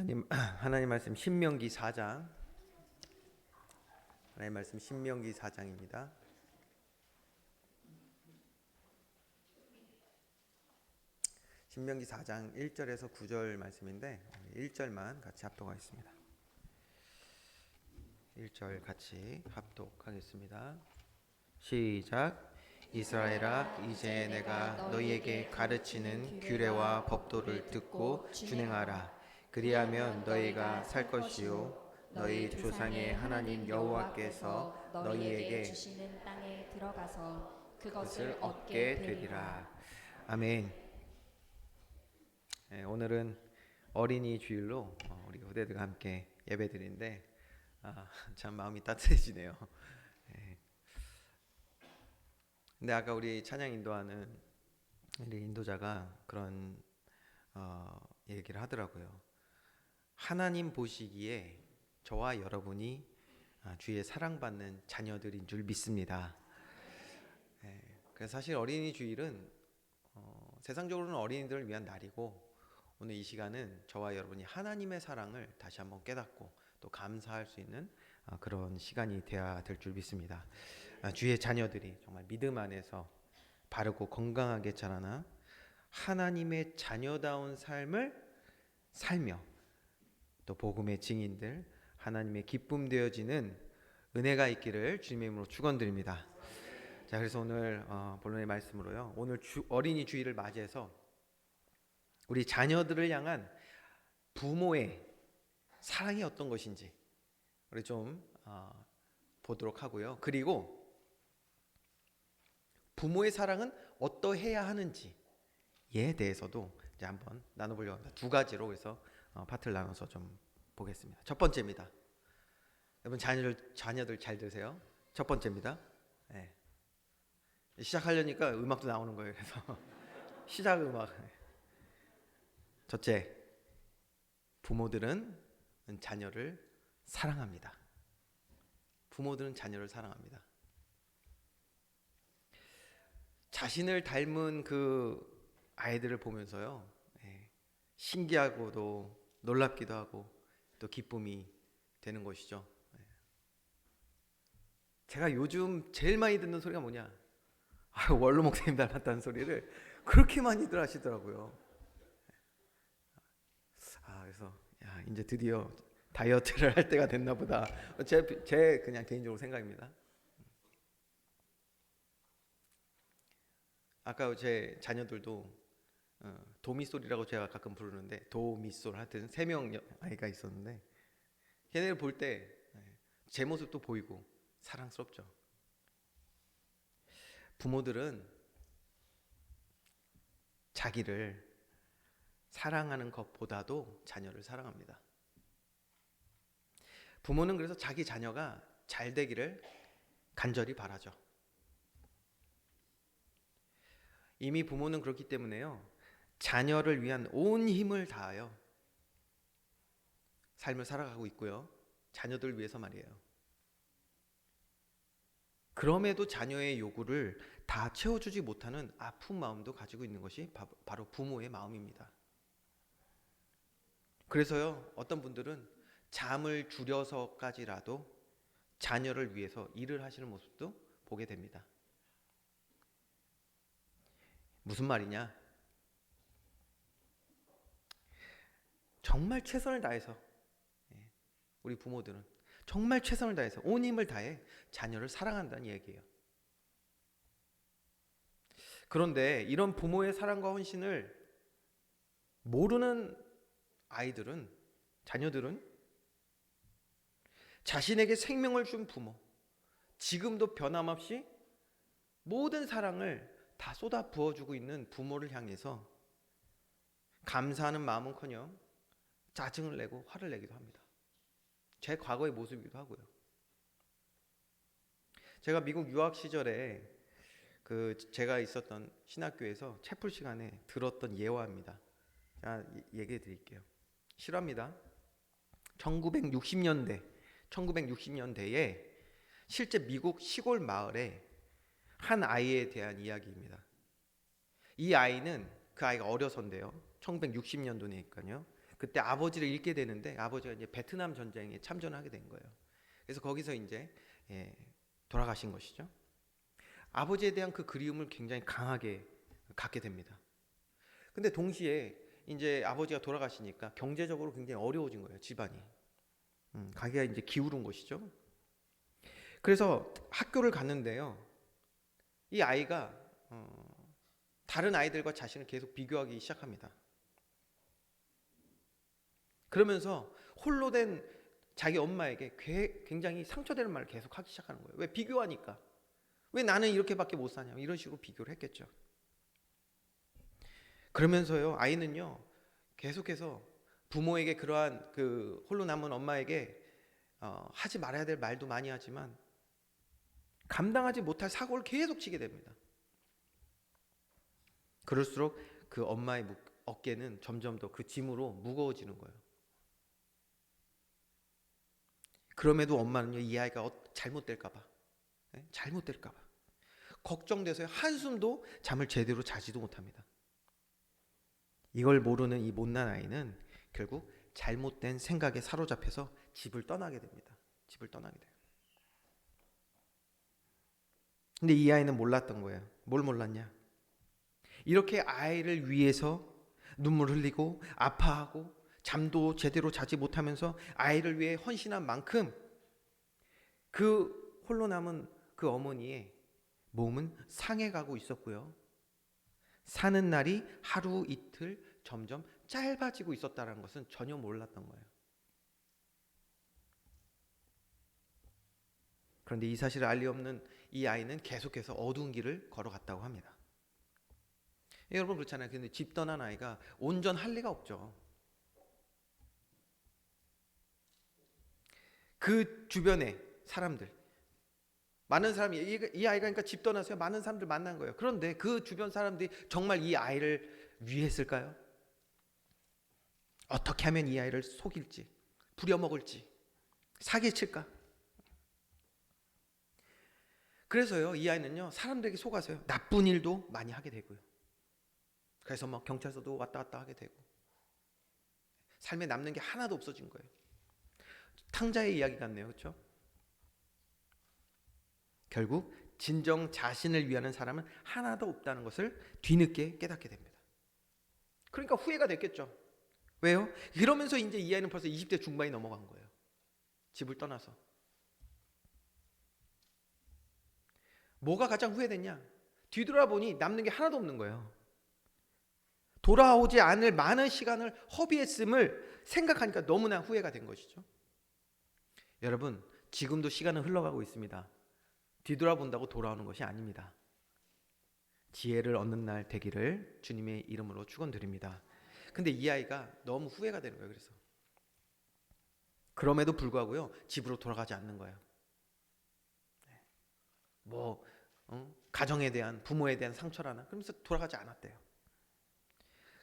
하나님 말씀 신명기 4장. 하나님 말씀 신명기 4장입니다. 신명기 4장 1절에서 9절 말씀인데 1절만 같이 합독하겠습니다. 1절 같이 합독하겠습니다. 시작. 이스라엘아, 이제 내가 너희에게 가르치는 규례와 법도를 듣고 준행하라. 그리하면 너희가 살 것이요 너희 조상의 하나님 여호와께서 너희에게 주시는 땅에 들어가서 그것을 그것을 얻게 되리라. 아멘. 네, 오늘은 어린이 주일로 우리 후대들과 함께 예배드리는데 참 마음이 따뜻해지네요. 네. 근데 아까 우리 찬양 인도하는 우리 인도자가 그런 얘기를 하더라고요. 하나님 보시기에 저와 여러분이 주의 사랑받는 자녀들인 줄 믿습니다. 네, 그래서 사실 어린이 주일은 세상적으로는 어린이들을 위한 날이고, 오늘 이 시간은 저와 여러분이 하나님의 사랑을 다시 한번 깨닫고 또 감사할 수 있는 그런 시간이 되어야 될 줄 믿습니다. 주의 자녀들이 정말 믿음 안에서 바르고 건강하게 자라나 하나님의 자녀다운 삶을 살며 또 복음의 증인들, 하나님의 기쁨 되어지는 은혜가 있기를 주님의 이름으로 축원드립니다. 자, 그래서 오늘 본론의 말씀으로요. 오늘 어린이 주일을 맞이해서 우리 자녀들을 향한 부모의 사랑이 어떤 것인지 우리 좀 보도록 하고요. 그리고 부모의 사랑은 어떠해야 하는지에 대해서도 이제 한번 나눠보려고 합니다. 두 가지로 해서 파트를 나눠서 좀 보겠습니다. 첫 번째입니다. 여러분 자녀들 잘 들으세요. 첫 번째입니다. 네. 시작하려니까 음악도 나오는 거예요. 그래서 시작 음악. 첫째, 부모들은 자녀를 사랑합니다. 부모들은 자녀를 사랑합니다. 자신을 닮은 그 아이들을 보면서요, 신기하고도 놀랍기도 하고 또 기쁨이 되는 것이죠. 제가 요즘 제일 많이 듣는 소리가 뭐냐? 원로 목사님 닮았다는 소리를 그렇게 많이들 하시더라고요. 그래서 이제 드디어 다이어트를 할 때가 됐나 보다. 제 그냥 개인적으로 생각입니다. 아까 제 자녀들도 도미솔이라고 제가 가끔 부르는데, 도미솔 하여튼 3명 아이가 있었는데 걔네를 볼 때 제 모습도 보이고 사랑스럽죠. 부모들은 자기를 사랑하는 것보다도 자녀를 사랑합니다. 부모는 그래서 자기 자녀가 잘 되기를 간절히 바라죠. 이미 부모는 그렇기 때문에요, 자녀를 위한 온 힘을 다하여 삶을 살아가고 있고요. 자녀들을 위해서 말이에요. 그럼에도 자녀의 요구를 다 채워주지 못하는 아픈 마음도 가지고 있는 것이 바로 부모의 마음입니다. 그래서요, 어떤 분들은 잠을 줄여서까지라도 자녀를 위해서 일을 하시는 모습도 보게 됩니다. 무슨 말이냐? 정말 최선을 다해서, 우리 부모들은 정말 최선을 다해서 온 힘을 다해 자녀를 사랑한다는 얘기예요. 그런데 이런 부모의 사랑과 헌신을 모르는 아이들은, 자녀들은 자신에게 생명을 준 부모, 지금도 변함없이 모든 사랑을 다 쏟아 부어주고 있는 부모를 향해서 감사하는 마음은커녕 짜증을 내고 화를 내기도 합니다. 제 과거의 모습이기도 하고요. 제가 미국 유학 시절에 제가 있었던 신학교에서 채플 시간에 들었던 예화입니다. 제가 얘기해 드릴게요. 실화입니다. 1960년대에 실제 미국 시골 마을에 한 아이에 대한 이야기입니다. 이 아이는, 그 아이가 어려서인데요, 1960년도니까요, 그때 아버지를 잃게 되는데 아버지가 이제 베트남 전쟁에 참전하게 된 거예요. 그래서 거기서 이제 돌아가신 것이죠. 아버지에 대한 그 그리움을 굉장히 강하게 갖게 됩니다. 근데 동시에 이제 아버지가 돌아가시니까 경제적으로 굉장히 어려워진 거예요, 집안이. 가게가 이제 기울은 것이죠. 그래서 학교를 갔는데요. 이 아이가 다른 아이들과 자신을 계속 비교하기 시작합니다. 그러면서 홀로 된 자기 엄마에게 굉장히 상처되는 말을 계속 하기 시작하는 거예요. 왜? 비교하니까. 왜 나는 이렇게밖에 못 사냐, 이런 식으로 비교를 했겠죠. 그러면서요, 아이는요 계속해서 부모에게 그러한 그 홀로 남은 엄마에게 하지 말아야 될 말도 많이 하지만 감당하지 못할 사고를 계속 치게 됩니다. 그럴수록 그 엄마의 어깨는 점점 더 그 짐으로 무거워지는 거예요. 그럼에도 엄마는요, 이 아이가 잘못될까봐, 잘못될까봐 걱정돼서 한숨도 잠을 제대로 자지도 못합니다. 이걸 모르는 이 못난 아이는 결국 잘못된 생각에 사로잡혀서 집을 떠나게 됩니다. 집을 떠나게 돼요. 근데 이 아이는 몰랐던 거예요. 뭘 몰랐냐? 이렇게 아이를 위해서 눈물 흘리고 아파하고 잠도 제대로 자지 못하면서 아이를 위해 헌신한 만큼 그 홀로 남은 그 어머니의 몸은 상해가고 있었고요. 사는 날이 하루 이틀 점점 짧아지고 있었다는 것은 전혀 몰랐던 거예요. 그런데 이 사실을 알리 없는 이 아이는 계속해서 어두운 길을 걸어갔다고 합니다. 여러분 그렇잖아요. 근데 집 떠난 아이가 온전할 리가 없죠. 그 주변에 사람들, 많은 사람이 이 아이가 그러니까 집 떠나서요 많은 사람들 만난 거예요. 그런데 그 주변 사람들이 정말 이 아이를 위했을까요? 어떻게 하면 이 아이를 속일지, 부려먹을지, 사기칠까? 그래서요 이 아이는요 사람들에게 속아서요 나쁜 일도 많이 하게 되고요. 그래서 막 경찰서도 왔다 갔다 하게 되고 삶에 남는 게 하나도 없어진 거예요. 탕자의 이야기 같네요, 그렇죠? 결국 진정 자신을 위하는 사람은 하나도 없다는 것을 뒤늦게 깨닫게 됩니다. 그러니까 후회가 됐겠죠. 왜요? 그러면서 이제 이 아이는 벌써 20대 중반이 넘어간 거예요. 집을 떠나서. 뭐가 가장 후회됐냐? 뒤돌아보니 남는 게 하나도 없는 거예요. 돌아오지 않을 많은 시간을 허비했음을 생각하니까 너무나 후회가 된 것이죠. 여러분, 지금도 시간은 흘러가고 있습니다. 뒤돌아본다고 돌아오는 것이 아닙니다. 지혜를 얻는 날 되기를 주님의 이름으로 축원드립니다. 근데 이 아이가 너무 후회가 되는 거예요. 그래서 그럼에도 불구하고요 집으로 돌아가지 않는 거예요. 가정에 대한, 부모에 대한 상처라나 그러면서 돌아가지 않았대요.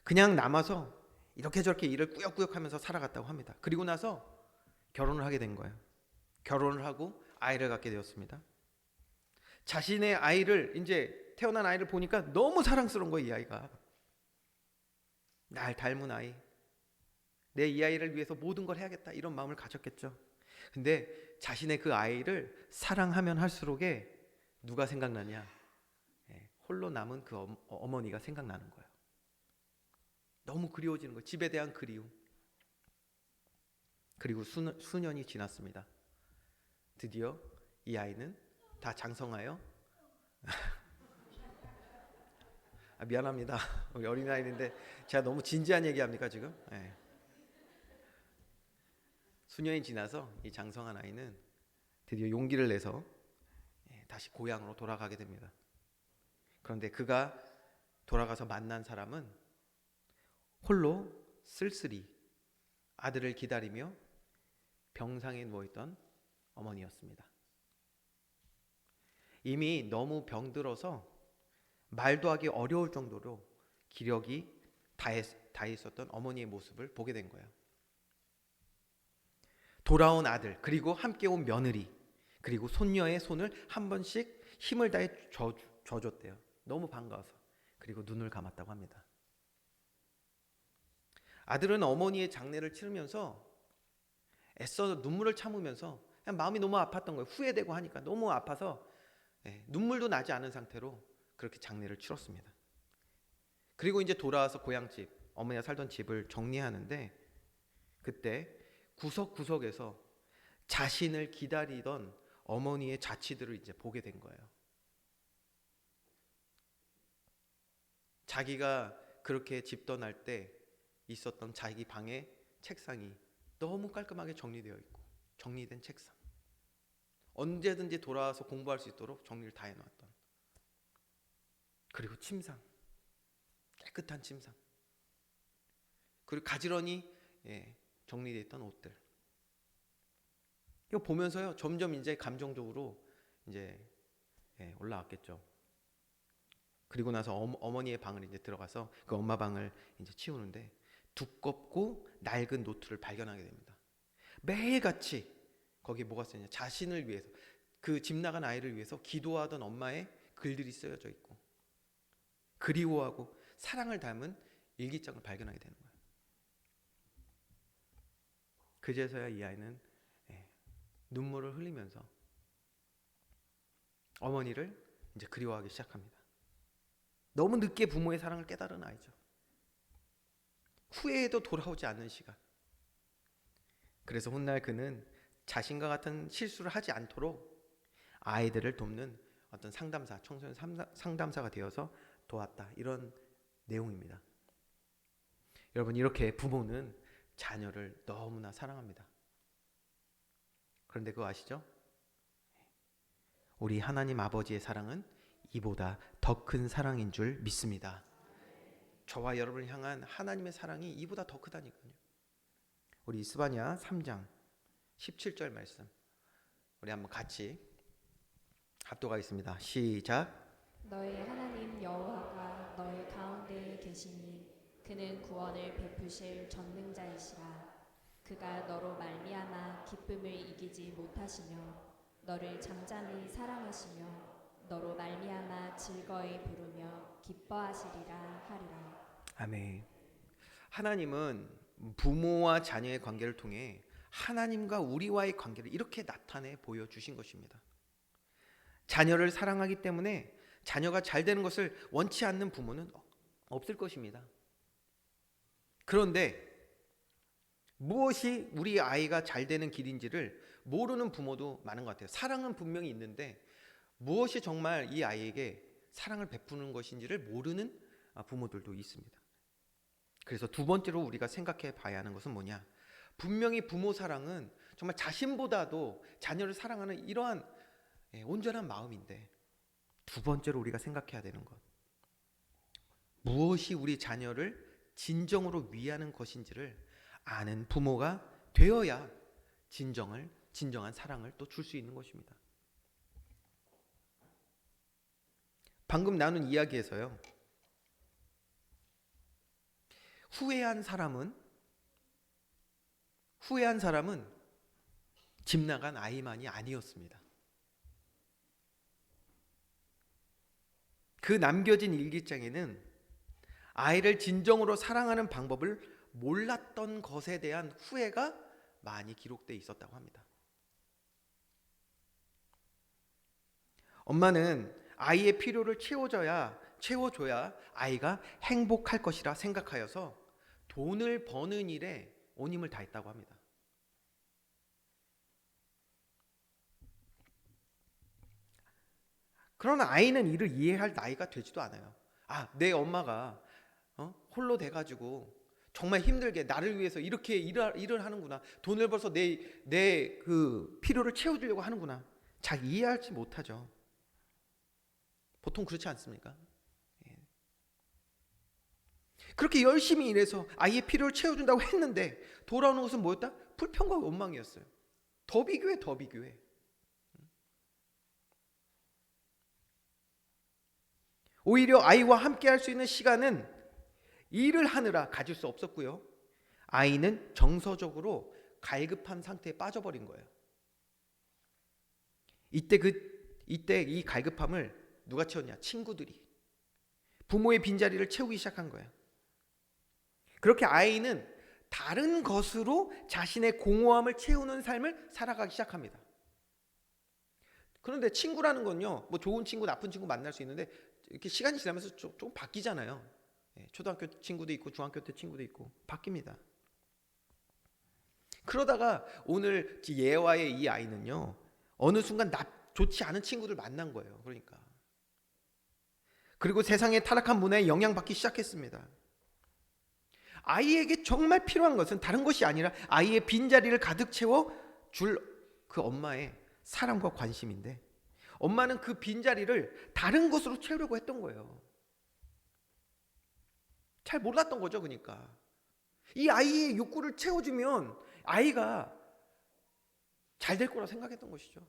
그냥 남아서 이렇게 저렇게 일을 꾸역꾸역 하면서 살아갔다고 합니다. 그리고 나서 결혼을 하게 된 거예요. 결혼을 하고 아이를 갖게 되었습니다. 자신의 아이를, 이제 태어난 아이를 보니까 너무 사랑스러운 거예요. 이 아이가 날 닮은 아이, 내 이 아이를 위해서 모든 걸 해야겠다 이런 마음을 가졌겠죠. 근데 자신의 그 아이를 사랑하면 할수록에 누가 생각나냐? 홀로 남은 그 어머니가 생각나는 거예요. 너무 그리워지는 거예요. 집에 대한 그리움. 그리고 수년이 지났습니다. 드디어 이 아이는 다 장성하여 미안합니다. 우리 어린아이인데 제가 너무 진지한 얘기합니까 지금? 수년이 지나서 이 장성한 아이는 드디어 용기를 내서 다시 고향으로 돌아가게 됩니다. 그런데 그가 돌아가서 만난 사람은 홀로 쓸쓸히 아들을 기다리며 병상에 누워있던 어머니였습니다. 이미 너무 병들어서 말도 하기 어려울 정도로 기력이 다 있었던 어머니의 모습을 보게 된 거예요. 돌아온 아들, 그리고 함께 온 며느리, 그리고 손녀의 손을 한 번씩 힘을 다해 져줬대요. 너무 반가워서. 그리고 눈을 감았다고 합니다. 아들은 어머니의 장례를 치르면서 애써 눈물을 참으면서 그냥 마음이 너무 아팠던 거예요. 후회되고 하니까 너무 아파서 눈물도 나지 않은 상태로 그렇게 장례를 치렀습니다. 그리고 이제 돌아와서 고향집, 어머니가 살던 집을 정리하는데 그때 구석구석에서 자신을 기다리던 어머니의 자취들을 이제 보게 된 거예요. 자기가 그렇게 집 떠날 때 있었던 자기 방의 책상이 너무 깔끔하게 정리되어 있고, 정리된 책상, 언제든지 돌아와서 공부할 수 있도록 정리를 다 해놨던, 그리고 침상, 깨끗한 침상, 그리고 가지런히 정리되어 있던 옷들. 이거 보면서요 점점 이제 감정적으로 이제 올라왔겠죠. 그리고 나서 어머니의 방을 이제 들어가서 그 엄마 방을 이제 치우는데 두껍고 낡은 노트를 발견하게 됩니다. 매일같이 거기에 뭐가 쓰냐, 자신을 위해서, 그 집 나간 아이를 위해서 기도하던 엄마의 글들이 쓰여져 있고 그리워하고 사랑을 담은 일기장을 발견하게 되는 거예요. 그제서야 이 아이는 눈물을 흘리면서 어머니를 이제 그리워하기 시작합니다. 너무 늦게 부모의 사랑을 깨달은 아이죠. 후회해도 돌아오지 않는 시간. 그래서 훗날 그는 자신과 같은 실수를 하지 않도록 아이들을 돕는 어떤 상담사, 청소년 상담사가 되어서 도왔다, 이런 내용입니다. 여러분, 이렇게 부모는 자녀를 너무나 사랑합니다. 그런데 그거 아시죠? 우리 하나님 아버지의 사랑은 이보다 더 큰 사랑인 줄 믿습니다. 저와 여러분을 향한 하나님의 사랑이 이보다 더 크다니까요. 우리 스바냐 3장 17절 말씀 우리 한번 같이 합독하겠습니다. 시작. 너희 하나님 여호와가 너희 가운데에 계시니 그는 구원을 베푸실 전능자이시라. 그가 너로 말미암아 기쁨을 이기지 못하시며 너를 잠잠히 사랑하시며 너로 말미암아 즐거이 부르며 기뻐하시리라 하리라. 아멘. 하나님은 부모와 자녀의 관계를 통해 하나님과 우리와의 관계를 이렇게 나타내 보여주신 것입니다. 자녀를 사랑하기 때문에 자녀가 잘 되는 것을 원치 않는 부모는 없을 것입니다. 그런데 무엇이 우리 아이가 잘 되는 길인지를 모르는 부모도 많은 것 같아요. 사랑은 분명히 있는데 무엇이 정말 이 아이에게 사랑을 베푸는 것인지를 모르는 부모들도 있습니다. 그래서 두 번째로 우리가 생각해 봐야 하는 것은 뭐냐? 분명히 부모 사랑은 정말 자신보다도 자녀를 사랑하는 이러한 온전한 마음인데, 두 번째로 우리가 생각해야 되는 것, 무엇이 우리 자녀를 진정으로 위하는 것인지를 아는 부모가 되어야 진정한 사랑을 또 줄 수 있는 것입니다. 방금 나눈 이야기에서요, 후회한 사람은 집 나간 아이만이 아니었습니다. 그 남겨진 일기장에는 아이를 진정으로 사랑하는 방법을 몰랐던 것에 대한 후회가 많이 기록되어 있었다고 합니다. 엄마는 아이의 필요를 채워줘야 아이가 행복할 것이라 생각하여서 돈을 버는 일에 온 힘을 다했다고 합니다. 그러나 아이는 이를 이해할 나이가 되지도 않아요. 내 엄마가 홀로 돼가지고 정말 힘들게 나를 위해서 이렇게 일을 하는구나. 돈을 벌어서 내 그 필요를 채워주려고 하는구나. 잘 이해하지 못하죠. 보통 그렇지 않습니까? 그렇게 열심히 일해서 아이의 필요를 채워준다고 했는데 돌아오는 것은 뭐였다? 불평과 원망이었어요. 더 비교해. 오히려 아이와 함께 할 수 있는 시간은 일을 하느라 가질 수 없었고요. 아이는 정서적으로 갈급한 상태에 빠져버린 거예요. 이때 이 갈급함을 누가 채웠냐? 친구들이. 부모의 빈자리를 채우기 시작한 거예요. 그렇게 아이는 다른 것으로 자신의 공허함을 채우는 삶을 살아가기 시작합니다. 그런데 친구라는 건요, 뭐 좋은 친구, 나쁜 친구 만날 수 있는데 이렇게 시간이 지나면서 조금 바뀌잖아요. 초등학교 친구도 있고 중학교 때 친구도 있고 바뀝니다. 그러다가 오늘 예와의 이 아이는요, 어느 순간 좋지 않은 친구들 만난 거예요. 그러니까 그리고 세상의 타락한 문화에 영향받기 시작했습니다. 아이에게 정말 필요한 것은 다른 것이 아니라 아이의 빈자리를 가득 채워 줄 그 엄마의 사랑과 관심인데, 엄마는 그 빈자리를 다른 것으로 채우려고 했던 거예요. 잘 몰랐던 거죠. 그러니까 이 아이의 욕구를 채워주면 아이가 잘 될 거라 생각했던 것이죠.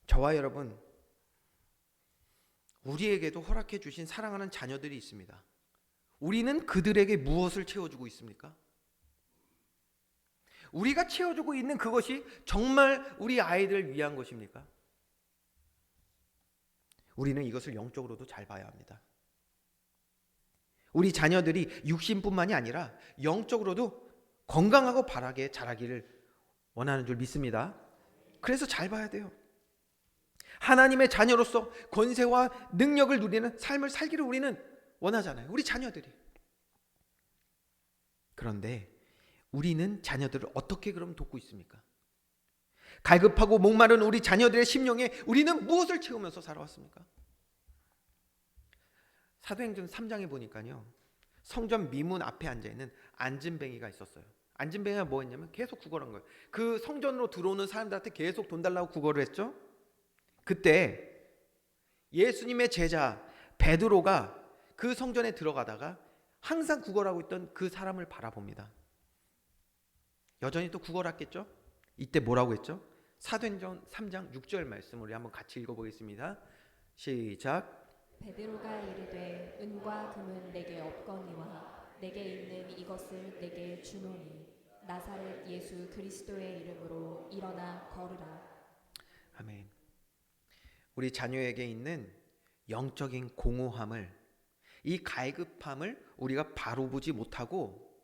저와 여러분, 우리에게도 허락해 주신 사랑하는 자녀들이 있습니다. 우리는 그들에게 무엇을 채워주고 있습니까? 우리가 채워주고 있는 그것이 정말 우리 아이들을 위한 것입니까? 우리는 이것을 영적으로도 잘 봐야 합니다. 우리 자녀들이 육신뿐만이 아니라 영적으로도 건강하고 바라게 자라기를 원하는 줄 믿습니다. 그래서 잘 봐야 돼요. 하나님의 자녀로서 권세와 능력을 누리는 삶을 살기를 우리는 원하잖아요. 우리 자녀들이. 그런데 우리는 자녀들을 어떻게 그럼 돕고 있습니까? 갈급하고 목마른 우리 자녀들의 심령에 우리는 무엇을 채우면서 살아왔습니까? 사도행전 3장에 보니까요, 성전 미문 앞에 앉아있는 안진뱅이가 있었어요. 안진뱅이가 뭐 했냐면 계속 구걸한 거예요. 그 성전으로 들어오는 사람들한테 계속 돈 달라고 구걸을 했죠. 그때 예수님의 제자 베드로가 그 성전에 들어가다가 항상 구걸하고 있던 그 사람을 바라봅니다. 여전히 또 구걸했겠죠? 이때 뭐라고 했죠? 사도행전 3장 6절 말씀을 우리 한번 같이 읽어보겠습니다. 시작. 베드로가 이르되 은과 금은 내게 없거니와 내게 있는 이것을 내게 주노니 나사렛 예수 그리스도의 이름으로 일어나 걸으라. 아멘. 우리 자녀에게 있는 영적인 공허함을, 이 갈급함을 우리가 바로 보지 못하고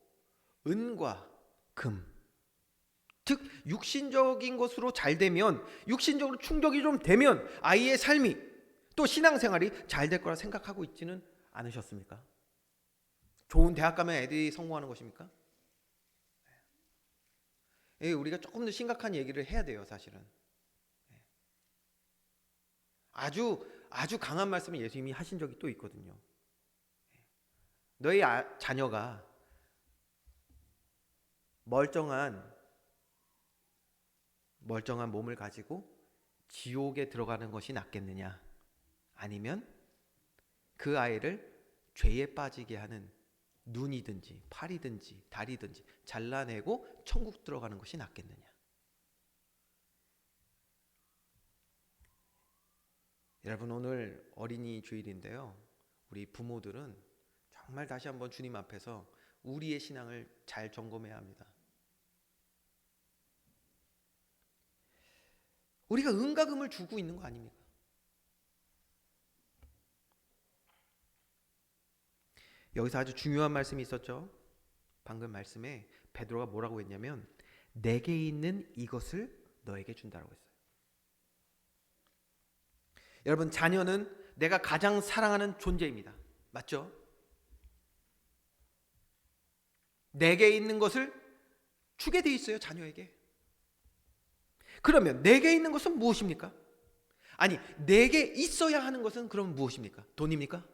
은과 금, 즉 육신적인 것으로 잘 되면, 육신적으로 충족이 좀 되면 아이의 삶이 또 신앙생활이 잘 될 거라 생각하고 있지는 않으셨습니까? 좋은 대학 가면 애들이 성공하는 것입니까? 우리가 조금 더 심각한 얘기를 해야 돼요. 사실은 아주 강한 말씀을 예수님이 하신 적이 또 있거든요. 너희 자녀가 멀쩡한 몸을 가지고 지옥에 들어가는 것이 낫겠느냐, 아니면 그 아이를 죄에 빠지게 하는 눈이든지 팔이든지 다리든지 잘라내고 천국 들어가는 것이 낫겠느냐. 여러분, 오늘 어린이 주일인데요, 우리 부모들은 정말 다시 한번 주님 앞에서 우리의 신앙을 잘 점검해야 합니다. 우리가 은과 금을 주고 있는 거 아닙니까? 여기서 아주 중요한 말씀이 있었죠. 방금 말씀에 베드로가 뭐라고 했냐면 내게 있는 이것을 너에게 준다고 했어요. 여러분, 자녀는 내가 가장 사랑하는 존재입니다. 맞죠? 내게 있는 것을 주게 돼 있어요, 자녀에게. 그러면 내게 있는 것은 무엇입니까? 아니, 내게 있어야 하는 것은 그럼 무엇입니까? 돈입니까?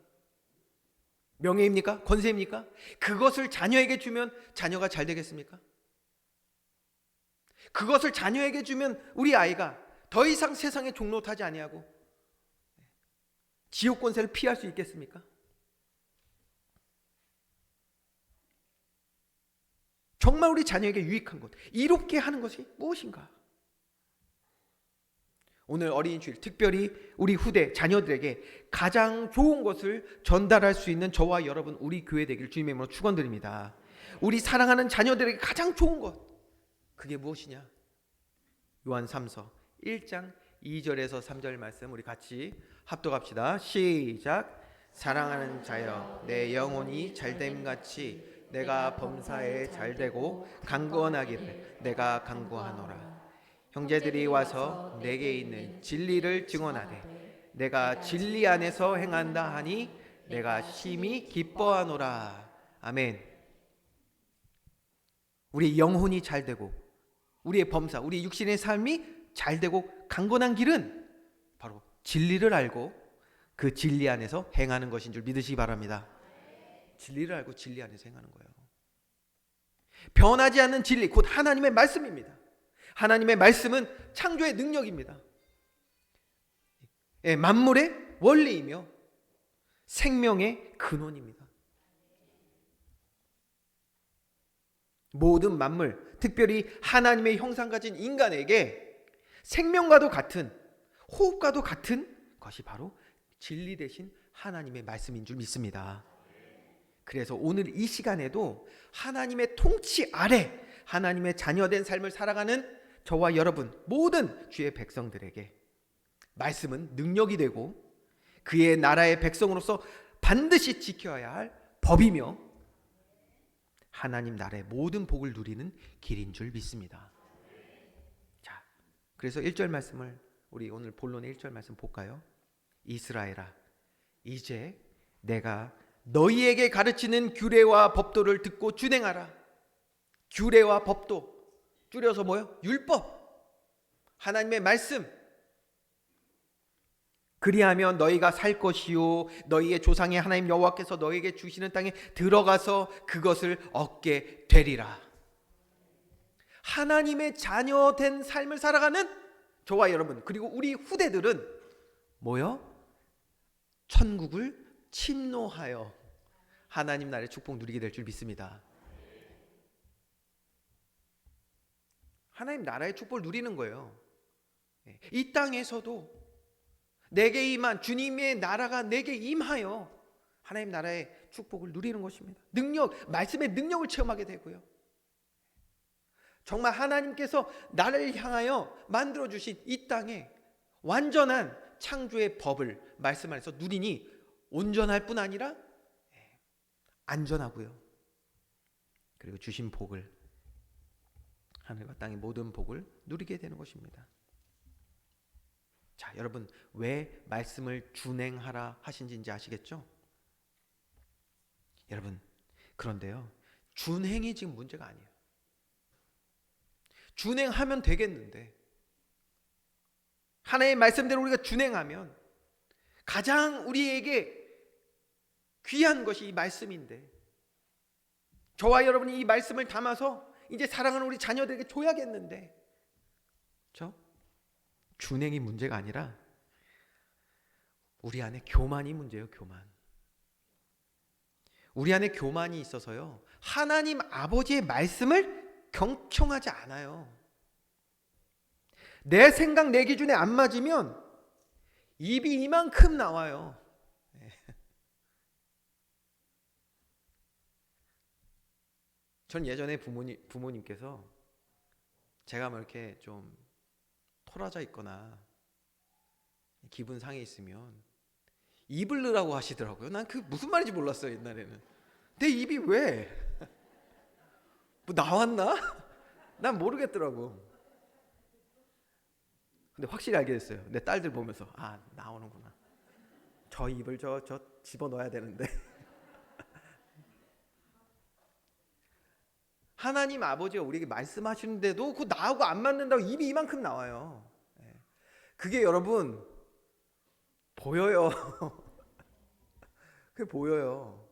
명예입니까? 권세입니까? 그것을 자녀에게 주면 자녀가 잘 되겠습니까? 그것을 자녀에게 주면 우리 아이가 더 이상 세상에 종로 타지 아니하고 지옥 권세를 피할 수 있겠습니까? 정말 우리 자녀에게 유익한 것, 이롭게 하는 것이 무엇인가? 오늘 어린이 주일 특별히 우리 후대 자녀들에게 가장 좋은 것을 전달할 수 있는 저와 여러분, 우리 교회 되기를 주님의 이름으로 축원드립니다. 우리 사랑하는 자녀들에게 가장 좋은 것, 그게 무엇이냐? 요한 3서 1장 2절에서 3절 말씀 우리 같이 합독합시다. 시작. 사랑하는 자여, 내 영혼이 잘됨같이 내가 범사에 잘되고 강구하기를 내가 강구하노라. 형제들이 와서 내게 있는 진리를 증언하되 내가 진리 안에서 행한다 하니 내가 심히 기뻐하노라. 아멘. 우리 영혼이 잘되고 우리의 범사, 우리 육신의 삶이 잘되고 강건한 길은 바로 진리를 알고 그 진리 안에서 행하는 것인 줄 믿으시기 바랍니다. 진리를 알고 진리 안에서 행하는 거예요. 변하지 않는 진리, 곧 하나님의 말씀입니다. 하나님의 말씀은 창조의 능력입니다. 만물의 원리이며 생명의 근원입니다. 모든 만물, 특별히 하나님의 형상 가진 인간에게 생명과도 같은, 호흡과도 같은 것이 바로 진리 대신 하나님의 말씀인 줄 믿습니다. 그래서 오늘 이 시간에도 하나님의 통치 아래 하나님의 자녀된 삶을 살아가는 저와 여러분 모든 주의 백성들에게 말씀은 능력이 되고 그의 나라의 백성으로서 반드시 지켜야 할 법이며 하나님 나라의 모든 복을 누리는 길인 줄 믿습니다. 자, 그래서 1절 말씀을 우리 오늘 본론의 1절 말씀 볼까요? 이스라엘아, 이제 내가 너희에게 가르치는 규례와 법도를 듣고 준행하라. 규례와 법도, 줄여서 뭐요? 율법, 하나님의 말씀. 그리하면 너희가 살 것이요 너희의 조상의 하나님 여호와께서 너희에게 주시는 땅에 들어가서 그것을 얻게 되리라. 하나님의 자녀된 삶을 살아가는 저와 여러분 그리고 우리 후대들은 뭐요? 천국을 침노하여 하나님 나라의 축복 누리게 될 줄 믿습니다. 하나님 나라의 축복을 누리는 거예요. 이 땅에서도 내게 임한 주님의 나라가 내게 임하여 하나님 나라의 축복을 누리는 것입니다. 능력, 말씀의 능력을 체험하게 되고요. 정말 하나님께서 나를 향하여 만들어주신 이 땅에 완전한 창조의 법을 말씀 안에서 누리니 온전할 뿐 아니라 안전하고요. 그리고 주신 복을, 하늘과 땅의 모든 복을 누리게 되는 것입니다. 자, 여러분 왜 말씀을 준행하라 하신지 이제 아시겠죠? 여러분 그런데요, 준행이 지금 문제가 아니에요. 준행하면 되겠는데 하나님의 말씀대로 우리가 준행하면 가장 우리에게 귀한 것이 이 말씀인데 저와 여러분이 이 말씀을 담아서 이제 사랑하는 우리 자녀들에게 줘야겠는데 그렇죠? 준행이 문제가 아니라 우리 안에 교만이 문제예요. 교만. 우리 안에 교만이 있어서요 하나님 아버지의 말씀을 경청하지 않아요. 내 생각 내 기준에 안 맞으면 입이 이만큼 나와요. 전 예전에 부모님께서 제가 뭐 이렇게 좀 토라져 있거나 기분 상해 있으면 입을 넣으라고 하시더라고요. 난 그 무슨 말인지 몰랐어요. 옛날에는 내 입이 왜 뭐 나왔나? 난 모르겠더라고. 근데 확실히 알게 됐어요. 내 딸들 보면서 아 나오는구나. 저 입을 저 집어넣어야 되는데. 하나님 아버지가 우리에게 말씀하시는데도 그 나하고 안 맞는다고 입이 이만큼 나와요. 그게 여러분 보여요. 그게 보여요.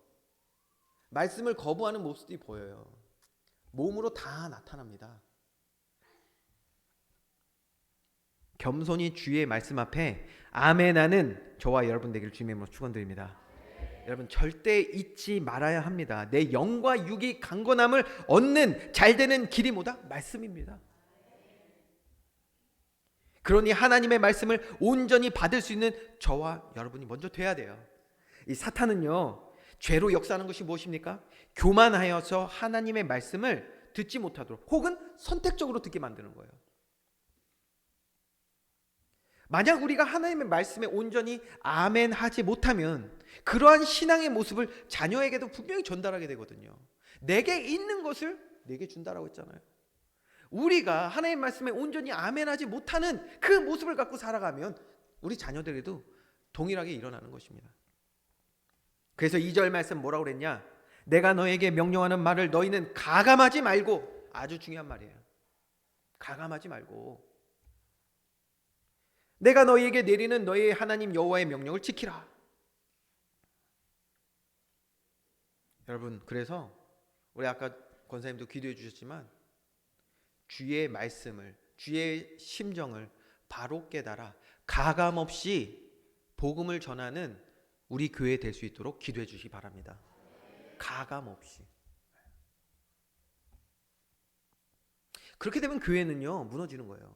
말씀을 거부하는 모습이 보여요. 몸으로 다 나타납니다. 겸손히 주의 말씀 앞에 아멘하는 저와 여러분 되기를 주님의 이름으로 축원드립니다. 여러분 절대 잊지 말아야 합니다. 내 영과 육이 강건함을 얻는 잘되는 길이 뭐다? 말씀입니다. 그러니 하나님의 말씀을 온전히 받을 수 있는 저와 여러분이 먼저 돼야 돼요. 이 사탄은요 죄로 역사하는 것이 무엇입니까? 교만하여서 하나님의 말씀을 듣지 못하도록 혹은 선택적으로 듣게 만드는 거예요. 만약 우리가 하나님의 말씀에 온전히 아멘 하지 못하면 그러한 신앙의 모습을 자녀에게도 분명히 전달하게 되거든요. 내게 있는 것을 내게 준다라고 했잖아요. 우리가 하나님의 말씀에 온전히 아멘 하지 못하는 그 모습을 갖고 살아가면 우리 자녀들에도 동일하게 일어나는 것입니다. 그래서 2절 말씀 뭐라고 그랬냐? 내가 너에게 명령하는 말을 너희는 가감하지 말고, 아주 중요한 말이에요. 가감하지 말고 내가 너희에게 내리는 너희 하나님 여호와의 명령을 지키라. 여러분, 그래서 우리 아까 권사님도 기도해 주셨지만 주의 말씀을, 주의 심정을 바로 깨달아 가감 없이 복음을 전하는 우리 교회 될 수 있도록 기도해 주시기 바랍니다. 가감 없이. 그렇게 되면 교회는요 무너지는 거예요.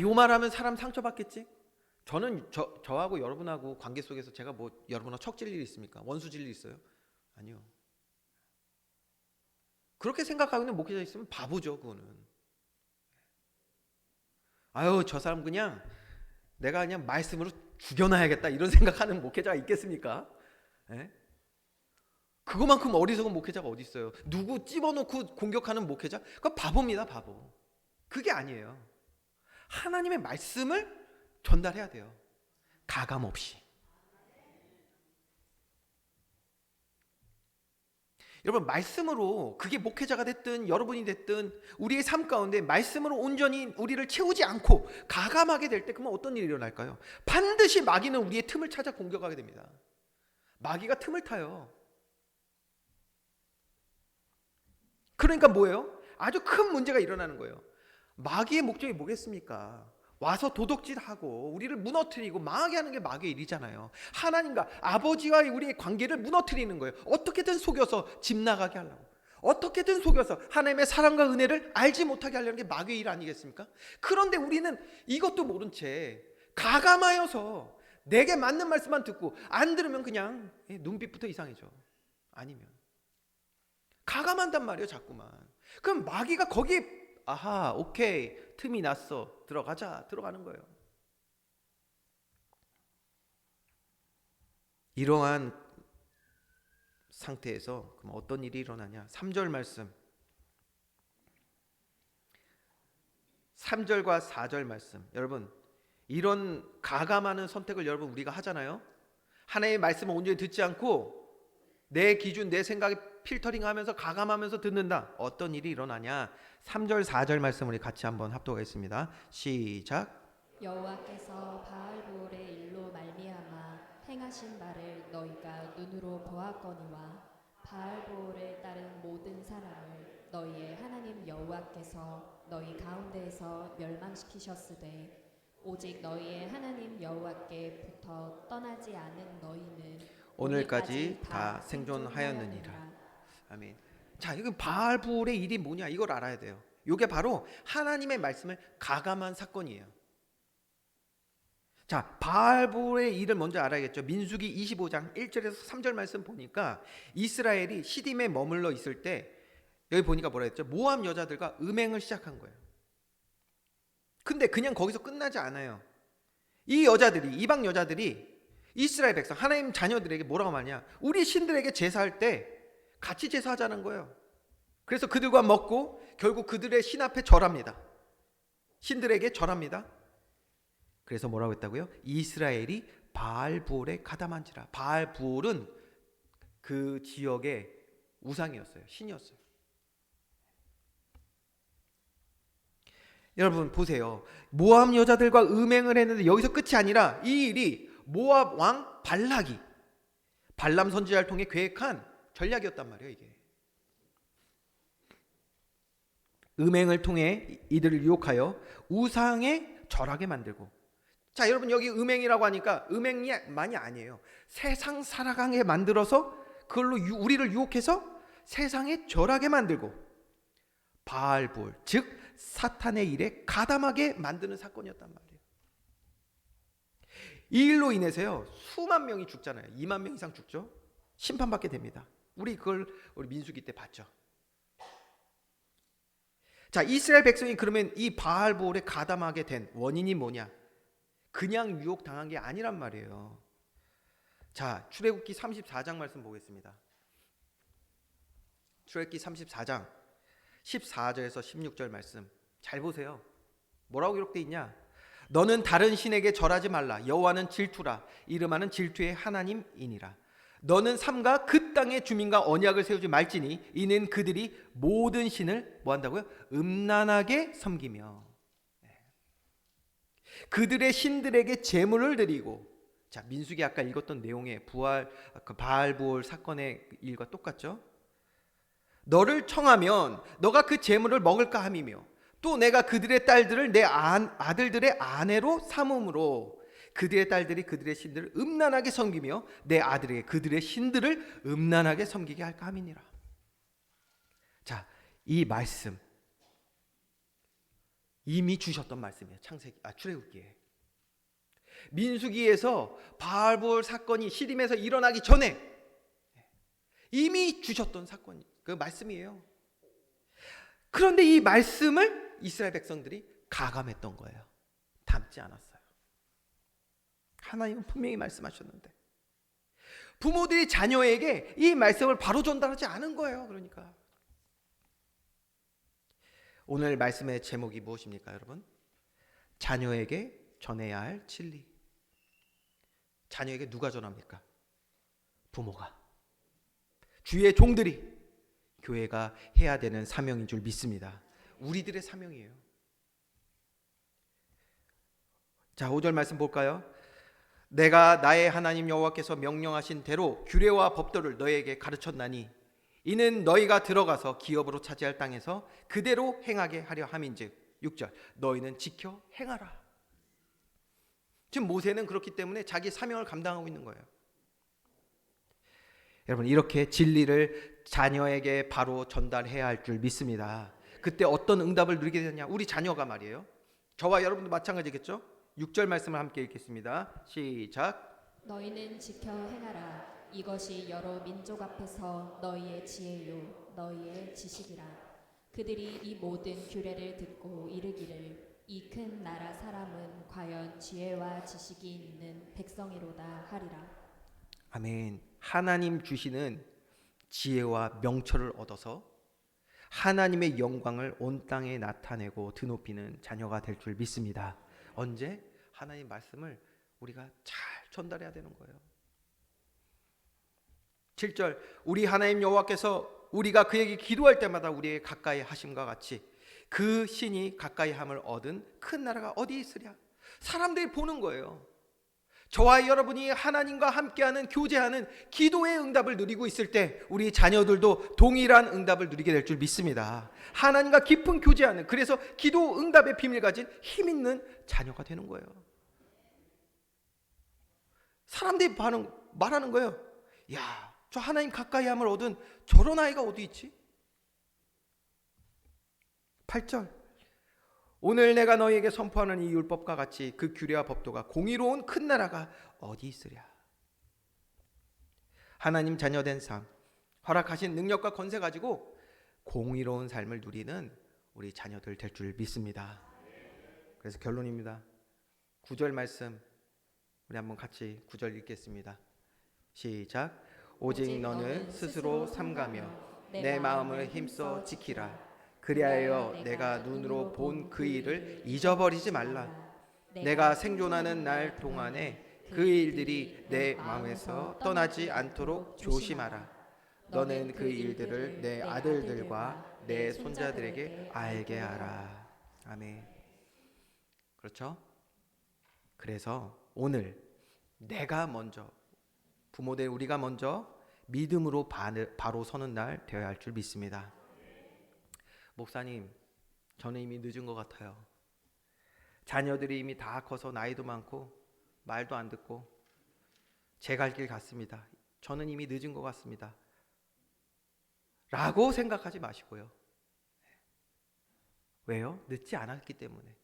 요 말하면 사람 상처받겠지? 저는 저하고 여러분하고 관계 속에서 제가 뭐 여러분하고 척질 일이 있습니까? 원수질 일이 있어요? 아니요. 그렇게 생각하고 있는 목회자 있으면 바보죠. 그거는. 저 사람 그냥 내가 그냥 말씀으로 죽여놔야겠다 이런 생각하는 목회자가 있겠습니까? 예? 그거만큼 어리석은 목회자가 어디 있어요? 누구 집어넣고 공격하는 목회자? 그건 바보입니다. 바보. 그게 아니에요. 하나님의 말씀을 전달해야 돼요. 가감 없이. 여러분, 말씀으로, 그게 목회자가 됐든 여러분이 됐든 우리의 삶 가운데 말씀으로 온전히 우리를 채우지 않고 가감하게 될 때 그러면 어떤 일이 일어날까요? 반드시 마귀는 우리의 틈을 찾아 공격하게 됩니다. 마귀가 틈을 타요. 그러니까 뭐예요? 아주 큰 문제가 일어나는 거예요. 마귀의 목적이 뭐겠습니까? 와서 도둑질하고 우리를 무너뜨리고 망하게 하는 게 마귀의 일이잖아요. 하나님과 아버지와의 우리의 관계를 무너뜨리는 거예요. 어떻게든 속여서 집 나가게 하려고, 어떻게든 속여서 하나님의 사랑과 은혜를 알지 못하게 하려는 게 마귀의 일 아니겠습니까? 그런데 우리는 이것도 모른 채 가감하여서 내게 맞는 말씀만 듣고 안 들으면 그냥 눈빛부터 이상해져. 아니면 가감한단 말이에요. 자꾸만. 그럼 마귀가 거기에 오케이, 틈이 났어, 들어가자, 들어가는 거예요. 이러한 상태에서 그럼 어떤 일이 일어나냐? 3절 말씀, 3절과 4절 말씀. 여러분, 이런 가감하는 선택을 여러분 우리가 하잖아요. 하나님의 말씀을 온전히 듣지 않고 내 기준, 내 생각에 필터링하면서 가감하면서 듣는다. 어떤 일이 일어나냐? 3절 4절 말씀 우리 같이 한번 합독하겠습니다. 시작. 여호와께서 바알보올의 일로 말미암아 행하신 바를 너희가 눈으로 보았거니와 바알보올을 따른 모든 사람을 너희의 하나님 여호와께서 너희 가운데에서 멸망시키셨으되 오직 너희의 하나님 여호와께부터 떠나지 않은 너희는 오늘까지 다 생존하였느니라. 아멘. 자, 이거 바알보올의 일이 뭐냐? 이걸 알아야 돼요. 이게 바로 하나님의 말씀을 가감한 사건이에요. 자, 바알보올의 일을 먼저 알아야겠죠. 민수기 25장 1절에서 3절 말씀 보니까 이스라엘이 시딤에 머물러 있을 때 여기 보니까 뭐라 했죠? 모압 여자들과 음행을 시작한 거예요. 근데 그냥 거기서 끝나지 않아요. 이 여자들이, 이방 여자들이 이스라엘 백성, 하나님 자녀들에게 뭐라고 말하냐? 우리 신들에게 제사할 때 같이 제사하자는 거예요. 그래서 그들과 먹고 결국 그들의 신 앞에 절합니다. 신들에게 절합니다. 그래서 뭐라고 했다고요? 이스라엘이 바알보올에 가담한지라. 바알보올은 그 지역의 우상이었어요. 신이었어요. 여러분 보세요. 모압 여자들과 음행을 했는데 여기서 끝이 아니라 이 일이 모압 왕 발락이 발람 선지자를 통해 계획한 전략이었단 말이에요. 이게 음행을 통해 이들을 유혹하여 우상에 절하게 만들고. 자, 여러분 여기 음행이라고 하니까 음행만이 아니에요. 세상 살아가게 만들어서 그걸로 우리를 유혹해서 세상에 절하게 만들고 바알볼, 즉 사탄의 일에 가담하게 만드는 사건이었단 말이에요. 이 일로 인해서요 수만 명이 죽잖아요. 2만 명 이상 죽죠. 심판받게 됩니다. 우리 민수기 때 봤죠. 자, 이스라엘 백성이 그러면 이 바알보올에 가담하게 된 원인이 뭐냐? 그냥 유혹당한 게 아니란 말이에요. 자, 출애굽기 34장 말씀 보겠습니다. 출애굽기 34장 14절에서 16절 말씀 잘 보세요. 뭐라고 기록되어 있냐? 너는 다른 신에게 절하지 말라. 여호와는 질투라. 이름하는 질투의 하나님이니라. 너는 삼가 그 땅의 주민과 언약을 세우지 말지니 이는 그들이 모든 신을 뭐 한다고요? 음란하게 섬기며 그들의 신들에게 제물을 드리고. 자, 민수기 아까 읽었던 내용의 바알부올 사건의 일과 똑같죠? 너를 청하면 너가 그 제물을 먹을까 함이며 또 내가 그들의 딸들을 내 아들들의 아내로 삼음으로 그들의 딸들이 그들의 신들을 음란하게 섬기며 내 아들에게 그들의 신들을 음란하게 섬기게 할까 함이니라. 자, 이 말씀 이미 주셨던 말씀이에요. 출애굽기에. 민수기에서 바알볼 사건이 시림에서 일어나기 전에 이미 주셨던 사건이 그 말씀이에요. 그런데 이 말씀을 이스라엘 백성들이 가감했던 거예요. 담지 않았어요. 하나님은 분명히 말씀하셨는데 부모들이 자녀에게 이 말씀을 바로 전달하지 않은 거예요. 그러니까 오늘 말씀의 제목이 무엇입니까, 여러분? 자녀에게 전해야 할 진리. 자녀에게 누가 전합니까? 부모가. 주의 종들이. 교회가 해야 되는 사명인 줄 믿습니다. 우리들의 사명이에요. 자, 5절 말씀 볼까요? 내가 나의 하나님 여호와께서 명령하신 대로 규례와 법도를 너희에게 가르쳤나니 이는 너희가 들어가서 기업으로 차지할 땅에서 그대로 행하게 하려 함인즉. 6절 너희는 지켜 행하라. 지금 모세는 그렇기 때문에 자기 사명을 감당하고 있는 거예요. 여러분, 이렇게 진리를 자녀에게 바로 전달해야 할 줄 믿습니다. 그때 어떤 응답을 누리게 되냐? 우리 자녀가 말이에요. 저와 여러분도 마찬가지겠죠? 6절 말씀을 함께 읽겠습니다. 시작. 너희는 지켜 행하라. 이것이 여러 민족 앞에서 너희의 지혜요 너희의 지식이라. 그들이 이 모든 규례를 듣고 이르기를 이 큰 나라 사람은 과연 지혜와 지식이 있는 백성이로다 하리라. 아멘. 하나님 주시는 지혜와 명철을 얻어서 하나님의 영광을 온 땅에 나타내고 드높이는 자녀가 될 줄 믿습니다. 언제? 하나님 말씀을 우리가 잘 전달해야 되는 거예요. 7절 우리 하나님 여호와께서 우리가 그에게 기도할 때마다 우리에게 가까이 하심과 같이 그 신이 가까이 함을 얻은 큰 나라가 어디 있으랴? 사람들이 보는 거예요. 저와 여러분이 하나님과 함께하는 교제하는 기도의 응답을 누리고 있을 때 우리 자녀들도 동일한 응답을 누리게 될 줄 믿습니다. 하나님과 깊은 교제하는, 그래서 기도 응답의 비밀 가진 힘 있는 자녀가 되는 거예요. 사람들이 말하는 거예요. 야, 저 하나님 가까이 함을 얻은 저런 아이가 어디 있지? 8절 오늘 내가 너희에게 선포하는 이 율법과 같이 그 규례와 법도가 공의로운 큰 나라가 어디 있으랴? 하나님 자녀된 삶, 허락하신 능력과 권세 가지고 공의로운 삶을 누리는 우리 자녀들 될 줄 믿습니다. 그래서 결론입니다. 9절 말씀 우리 한번 같이 9절 읽겠습니다. 시작. 오직 너는 스스로 삼가며 내 마음을 힘써 지키라. 그리하여 내가 눈으로 본 그 일을 잊어버리지 말라. 내가 생존하는 날 동안에 그 일들이 내 마음에서 떠나지 않도록 조심하라. 너는 그 일들을 내 아들들과 내 손자들에게 알게 하라. 아멘. 그렇죠? 그래서 오늘 내가 먼저, 부모들 우리가 먼저 믿음으로 바로 서는 날 되어야 할 줄 믿습니다. 목사님, 저는 이미 늦은 것 같아요. 자녀들이 이미 다 커서 나이도 많고 말도 안 듣고 제 갈 길 같습니다. 저는 이미 늦은 것 같습니다. 라고 생각하지 마시고요. 왜요? 늦지 않았기 때문에.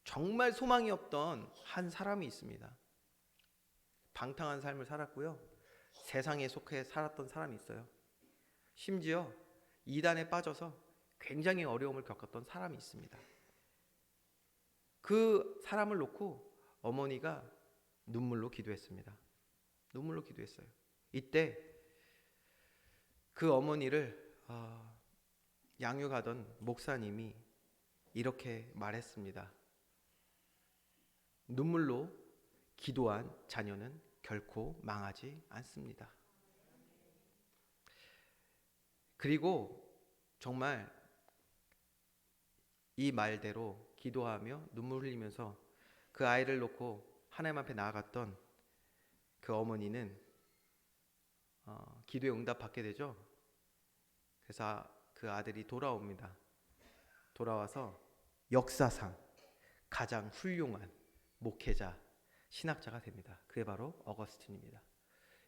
정말 소망이 없던 한 사람이 있습니다. 방탕한 삶을 살았고요. 세상에 속해 살았던 사람이 있어요. 심지어 이단에 빠져서 굉장히 어려움을 겪었던 사람이 있습니다. 그 사람을 놓고 어머니가 눈물로 기도했습니다. 눈물로 기도했어요. 이때 그 어머니를 양육하던 목사님이 이렇게 말했습니다. 눈물로 기도한 자녀는 결코 망하지 않습니다. 그리고 정말 이 말대로 기도하며 눈물 흘리면서 그 아이를 놓고 하나님 앞에 나아갔던 그 어머니는 기도에 응답받게 되죠. 그래서 그 아들이 돌아옵니다. 돌아와서 역사상 가장 훌륭한 목회자, 신학자가 됩니다. 그게 바로 어거스틴입니다.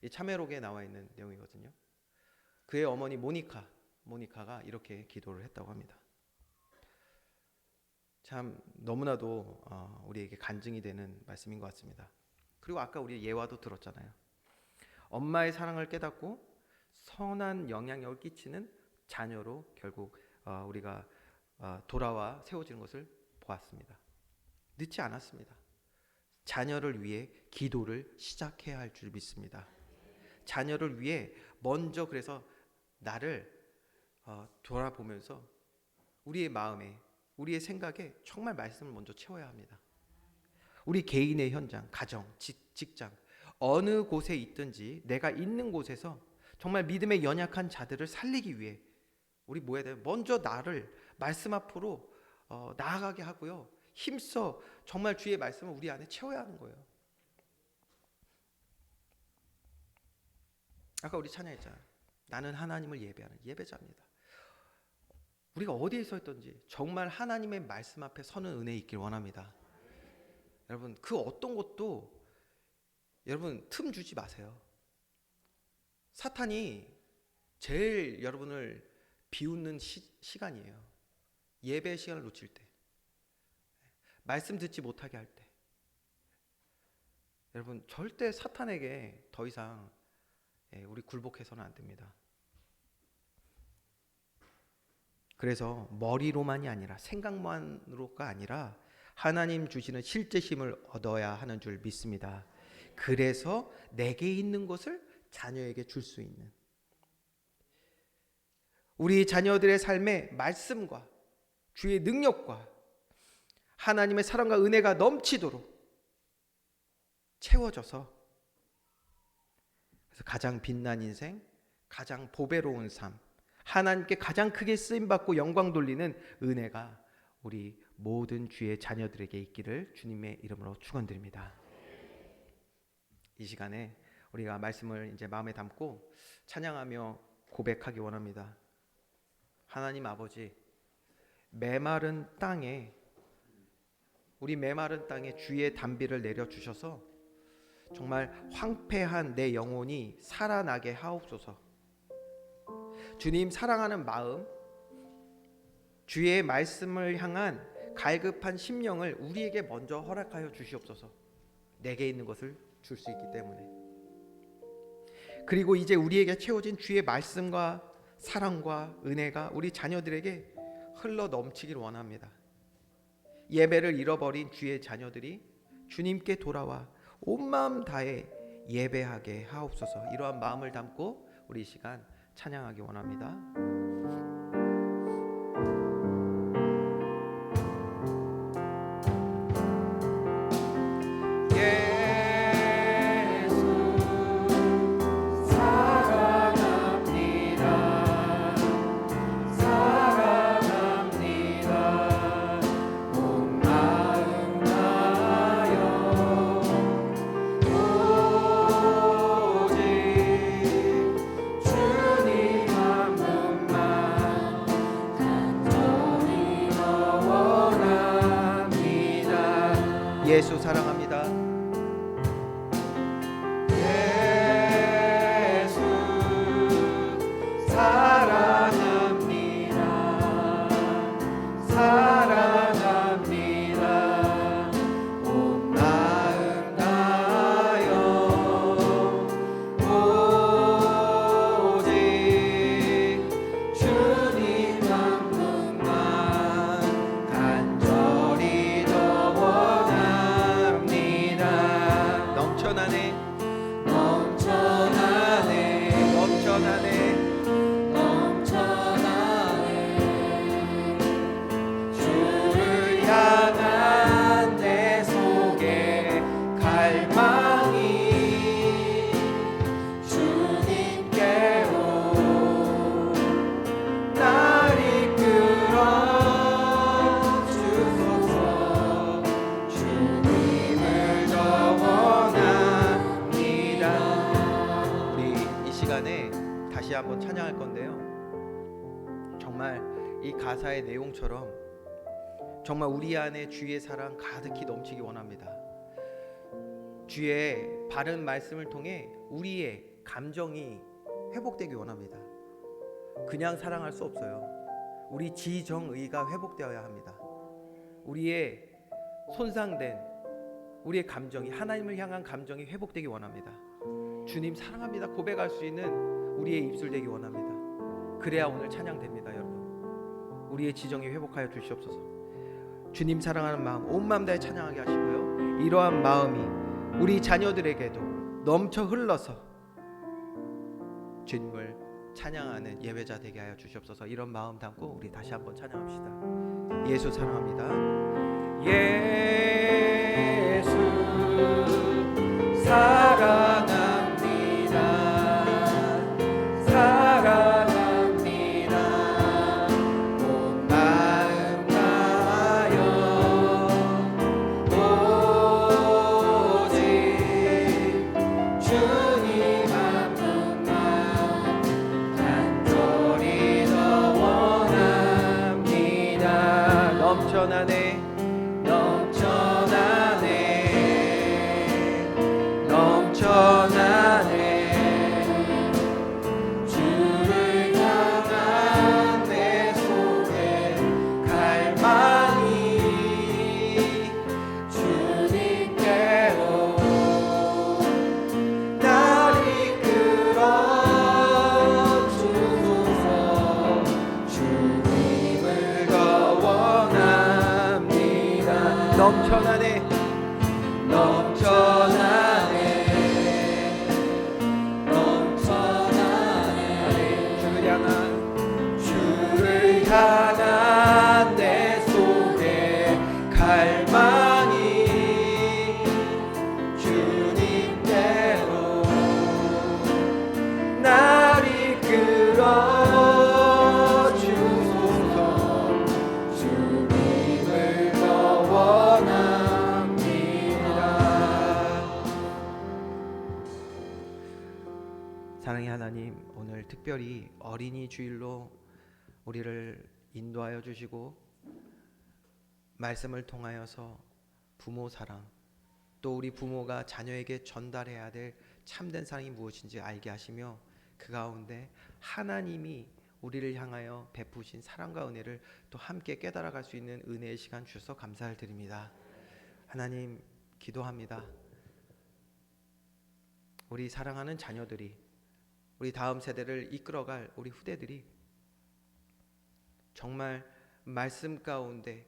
이 참회록에 나와 있는 내용이거든요. 그의 어머니 모니카가 이렇게 기도를 했다고 합니다. 참 너무나도 우리에게 간증이 되는 말씀인 것 같습니다. 그리고 아까 우리 예화도 들었잖아요. 엄마의 사랑을 깨닫고 선한 영향력을 끼치는 자녀로 결국 우리가 돌아와 세워지는 것을 보았습니다. 늦지 않았습니다. 자녀를 위해 기도를 시작해야 할 줄 믿습니다. 자녀를 위해 먼저 그래서 나를 돌아보면서 우리의 마음에 우리의 생각에 정말 말씀을 먼저 채워야 합니다. 우리 개인의 현장, 가정, 직장 어느 곳에 있든지 내가 있는 곳에서 정말 믿음의 연약한 자들을 살리기 위해 우리 뭐 해야 돼요? 먼저 나를 말씀 앞으로 나아가게 하고요. 힘써 정말 주의 말씀을 우리 안에 채워야 하는 거예요. 아까 우리 찬양했잖아요. 나는 하나님을 예배하는 예배자입니다. 우리가 어디에 서 있든지 정말 하나님의 말씀 앞에 서는 은혜 있길 원합니다. 여러분 그 어떤 것도 여러분 틈 주지 마세요. 사탄이 제일 여러분을 비웃는 시간이에요. 예배 시간을 놓칠 때, 말씀 듣지 못하게 할 때. 여러분 절대 사탄에게 더 이상 우리 굴복해서는 안 됩니다. 그래서 머리로만이 아니라 생각만으로가 아니라 하나님 주시는 실제 힘을 얻어야 하는 줄 믿습니다. 그래서 내게 있는 것을 자녀에게 줄 수 있는 우리 자녀들의 삶에 말씀과 주의 능력과 하나님의 사랑과 은혜가 넘치도록 채워져서 그래서 가장 빛난 인생, 가장 보배로운 삶, 하나님께 가장 크게 쓰임받고 영광 돌리는 은혜가 우리 모든 주의 자녀들에게 있기를 주님의 이름으로 축원드립니다. 이 시간에 우리가 말씀을 이제 마음에 담고 찬양하며 고백하기 원합니다. 하나님 아버지, 메마른 땅에 우리 메마른 땅에 주의 단비를 내려 주셔서 정말 황폐한 내 영혼이 살아나게 하옵소서. 주님 사랑하는 마음, 주의 말씀을 향한 갈급한 심령을 우리에게 먼저 허락하여 주시옵소서. 내게 있는 것을 줄 수 있기 때문에. 그리고 이제 우리에게 채워진 주의 말씀과 사랑과 은혜가 우리 자녀들에게 흘러 넘치길 원합니다. 예배를 잃어버린 주의 자녀들이 주님께 돌아와 온 마음 다해 예배하게 하옵소서. 이러한 마음을 담고 우리 이 시간 찬양하기 원합니다. 예수 사랑합니다. 예수 사랑합니다. 사랑합니다. 온 마음 다하여 오직 주님 이 가사의 내용처럼 정말 우리 안에 주의 사랑 가득히 넘치기 원합니다. 주의 바른 말씀을 통해 우리의 감정이 회복되기 원합니다. 그냥 사랑할 수 없어요. 우리 지정의가 회복되어야 합니다. 우리의 손상된 우리의 감정이, 하나님을 향한 감정이 회복되기 원합니다. 주님 사랑합니다 고백할 수 있는 우리의 입술 되기 원합니다. 그래야 오늘 찬양됩니다. 여러분, 우리의 지정이 회복하여 주시옵소서. 주님 사랑하는 마음 온 마음 다해 찬양하게 하시고요, 이러한 마음이 우리 자녀들에게도 넘쳐 흘러서 주님을 찬양하는 예배자 되게 하여 주시옵소서. 이런 마음 담고 우리 다시 한번 찬양합시다. 예수 사랑합니다. 예수 사랑합니다. 사랑합니다. 온 마음 다하여 오직 주님 한 분만 간절히 더 원합니다. 넘쳐나네 주를 향한 내 속에 갈망이 주님께로 날 이끌어 주소서. 주님을 더 원합니다. 넘쳐나네 주를 향한 내 속에 갈망이 주님께로 날 이끌어 주소서. 주님을 더 원합니다. 사랑의 하나님, 오늘 특별히 어린이 주일로 우리를 인도하여 주시고 말씀을 통하여서 부모 사랑, 또 우리 부모가 자녀에게 전달해야 될 참된 사랑이 무엇인지 알게 하시며 그 가운데 하나님이 우리를 향하여 베푸신 사랑과 은혜를 또 함께 깨달아갈 수 있는 은혜의 시간 주셔서 감사를 드립니다. 하나님, 기도합니다. 우리 사랑하는 자녀들이, 우리 다음 세대를 이끌어갈 우리 후대들이 정말 말씀 가운데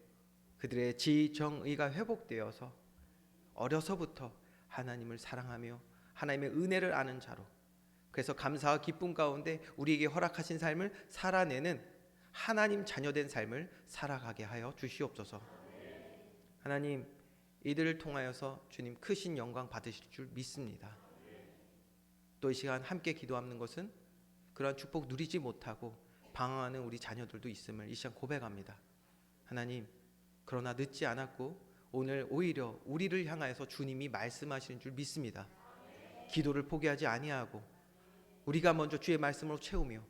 그들의 지정의가 회복되어서 어려서부터 하나님을 사랑하며 하나님의 은혜를 아는 자로, 그래서 감사와 기쁨 가운데 우리에게 허락하신 삶을 살아내는 하나님 자녀된 삶을 살아가게 하여 주시옵소서. 하나님, 이들을 통하여서 주님 크신 영광 받으실 줄 믿습니다. 또 이 시간 함께 기도하는 것은 그러한 축복 누리지 못하고 방황하는 우리 자녀들도 있음을 이 시간 고백합니다. 하나님, 그러나 늦지 않았고 오늘 오히려 우리를 향하여서 주님이 말씀하시는 줄 믿습니다. 기도를 포기하지 아니하고 우리가 먼저 주의 말씀으로 채우며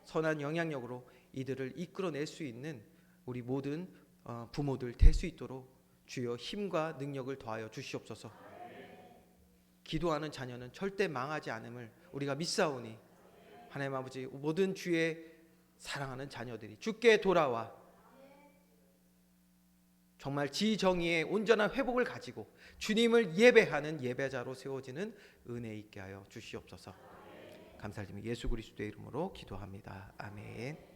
선한 영향력으로 이들을 이끌어낼 수 있는 우리 모든 부모들 될 수 있도록 주여 힘과 능력을 더하여 주시옵소서. 기도하는 자녀는 절대 망하지 않음을 우리가 믿사오니 하나님 아버지, 모든 주의 사랑하는 자녀들이 주께 돌아와 정말 지정의의 온전한 회복을 가지고 주님을 예배하는 예배자로 세워지는 은혜 있게 하여 주시옵소서. 감사드리며 예수 그리스도의 이름으로 기도합니다. 아멘.